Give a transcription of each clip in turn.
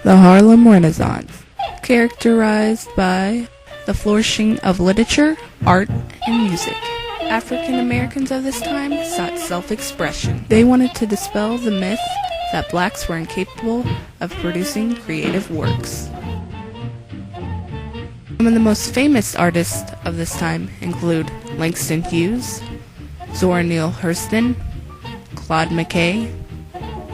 The Harlem Renaissance, characterized by the flourishing of literature, art, and music. African Americans of this time sought self-expression. They wanted to dispel the myth that blacks were incapable of producing creative works. Some of the most famous artists of this time include Langston Hughes, Zora Neale Hurston, Claude McKay,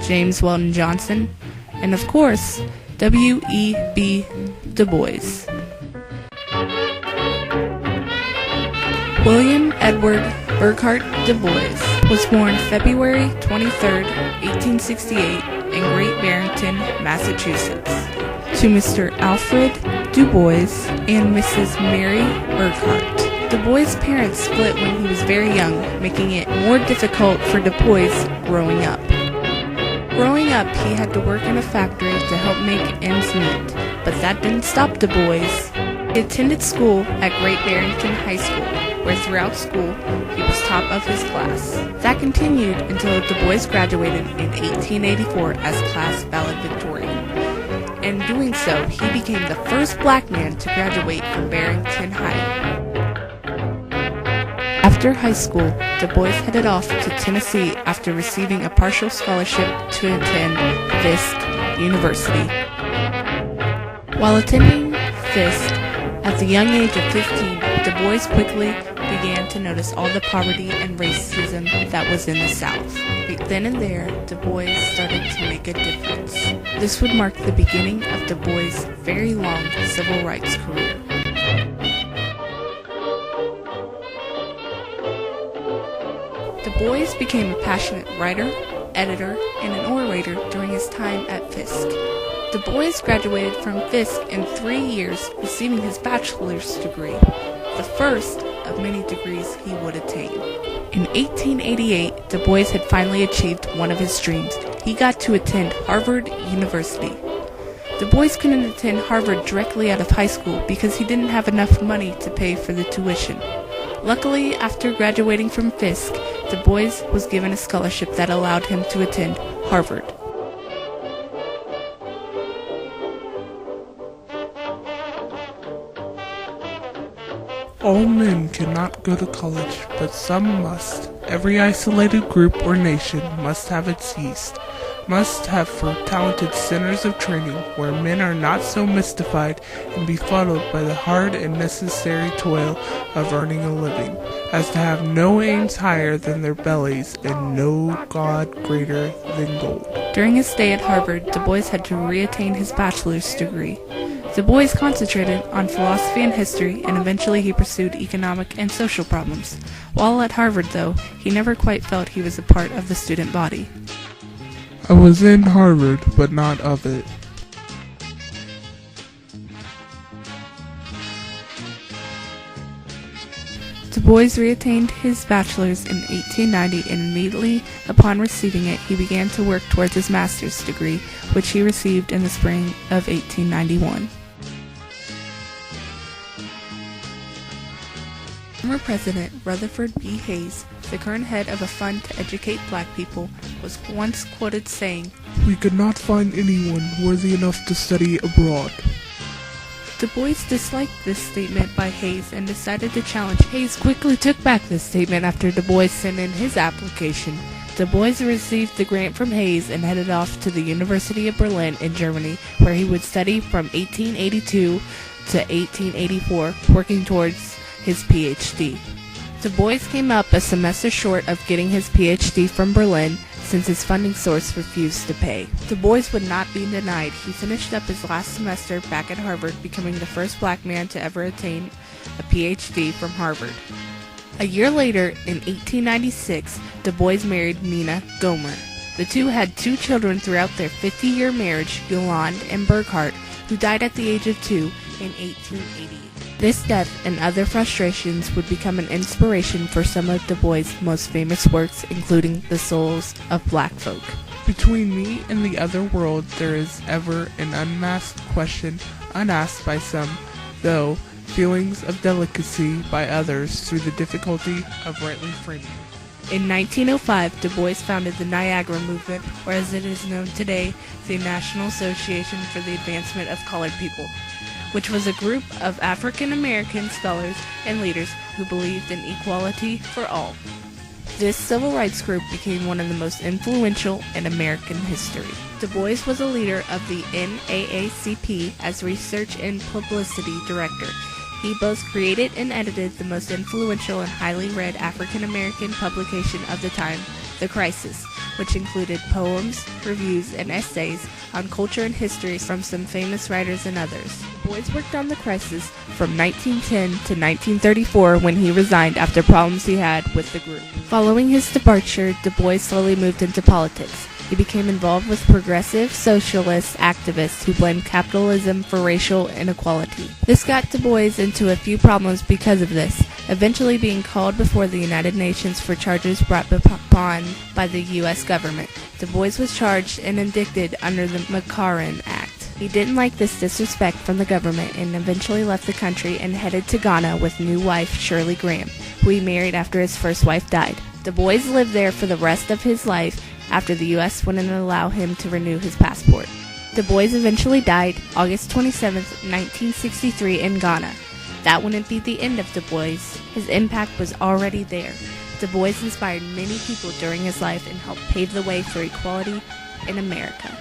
James Weldon Johnson, and of course, W.E.B. Du Bois. William Edward Burghardt Du Bois was born February 23, 1868 in Great Barrington, Massachusetts, to Mr. Alfred Du Bois and Mrs. Mary Burghardt. Du Bois' parents split when he was very young, making it more difficult for Du Bois growing up. Growing up, he had to work in a factory to help make ends meet, but that didn't stop Du Bois. He attended school at Great Barrington High School, where throughout school he was top of his class. That continued until Du Bois graduated in 1884 as class valedictorian. In doing so, he became the first black man to graduate from Barrington High. After high school, Du Bois headed off to Tennessee after receiving a partial scholarship to attend Fisk University. While attending Fisk, at the young age of 15, Du Bois quickly began to notice all the poverty and racism that was in the South. Then and there, Du Bois started to make a difference. This would mark the beginning of Du Bois' very long civil rights career. Du Bois became a passionate writer, editor, and an orator during his time at Fisk. Du Bois graduated from Fisk in 3 years, receiving his bachelor's degree, the first of many degrees he would attain. In 1888, Du Bois had finally achieved one of his dreams. He got to attend Harvard University. Du Bois couldn't attend Harvard directly out of high school because he didn't have enough money to pay for the tuition. Luckily, after graduating from Fisk, Du Bois was given a scholarship that allowed him to attend Harvard. All men cannot go to college, but some must. Every isolated group or nation must have its yeast, must have for talented centers of training where men are not so mystified and befuddled by the hard and necessary toil of earning a living, as to have no aims higher than their bellies and no God greater than gold. During his stay at Harvard, Du Bois had to reattain his bachelor's degree. Du Bois concentrated on philosophy and history, and eventually he pursued economic and social problems. While at Harvard, though, he never quite felt he was a part of the student body. I was in Harvard, but not of it. Du Bois reattained his bachelor's in 1890, and immediately upon receiving it, he began to work towards his master's degree, which he received in the spring of 1891. Former President Rutherford B. Hayes, the current head of a fund to educate black people, was once quoted saying, "We could not find anyone worthy enough to study abroad." Du Bois disliked this statement by Hayes and decided to challenge. Hayes quickly took back this statement after Du Bois sent in his application. Du Bois received the grant from Hayes and headed off to the University of Berlin in Germany, where he would study from 1882 to 1884, working towards his PhD. Du Bois came up a semester short of getting his PhD from Berlin since his funding source refused to pay. Du Bois would not be denied. He finished up his last semester back at Harvard, becoming the first black man to ever attain a PhD from Harvard. A year later, in 1896, Du Bois married Nina Gomer. The two had 2 children throughout their 50-year marriage, Yolande and Burghardt, who died at the age of 2 in 1880. This death and other frustrations would become an inspiration for some of Du Bois' most famous works, including The Souls of Black Folk. Between me and the other world there is ever an unmasked question unasked by some, though feelings of delicacy by others through the difficulty of rightly framing it. In 1905, Du Bois founded the Niagara Movement, or as it is known today, the National Association for the Advancement of Colored People, which was a group of African American scholars and leaders who believed in equality for all. This civil rights group became one of the most influential in American history. Du Bois was a leader of the NAACP as research and publicity director. He both created and edited the most influential and highly read African American publication of the time, The Crisis, which included poems, reviews, and essays on culture and history from some famous writers and others. Du Bois worked on The Crisis from 1910 to 1934 when he resigned after problems he had with the group. Following his departure, Du Bois slowly moved into politics. He became involved with progressive socialist activists who blamed capitalism for racial inequality. This got Du Bois into a few problems because of this, eventually being called before the United Nations for charges brought upon by the U.S. government. Du Bois was charged and indicted under the McCarran Act. He didn't like this disrespect from the government and eventually left the country and headed to Ghana with new wife Shirley Graham, who he married after his first wife died. Du Bois lived there for the rest of his life after the U.S. wouldn't allow him to renew his passport. Du Bois eventually died August 27, 1963 in Ghana. That wouldn't be the end of Du Bois. His impact was already there. Du Bois inspired many people during his life and helped pave the way for equality in America.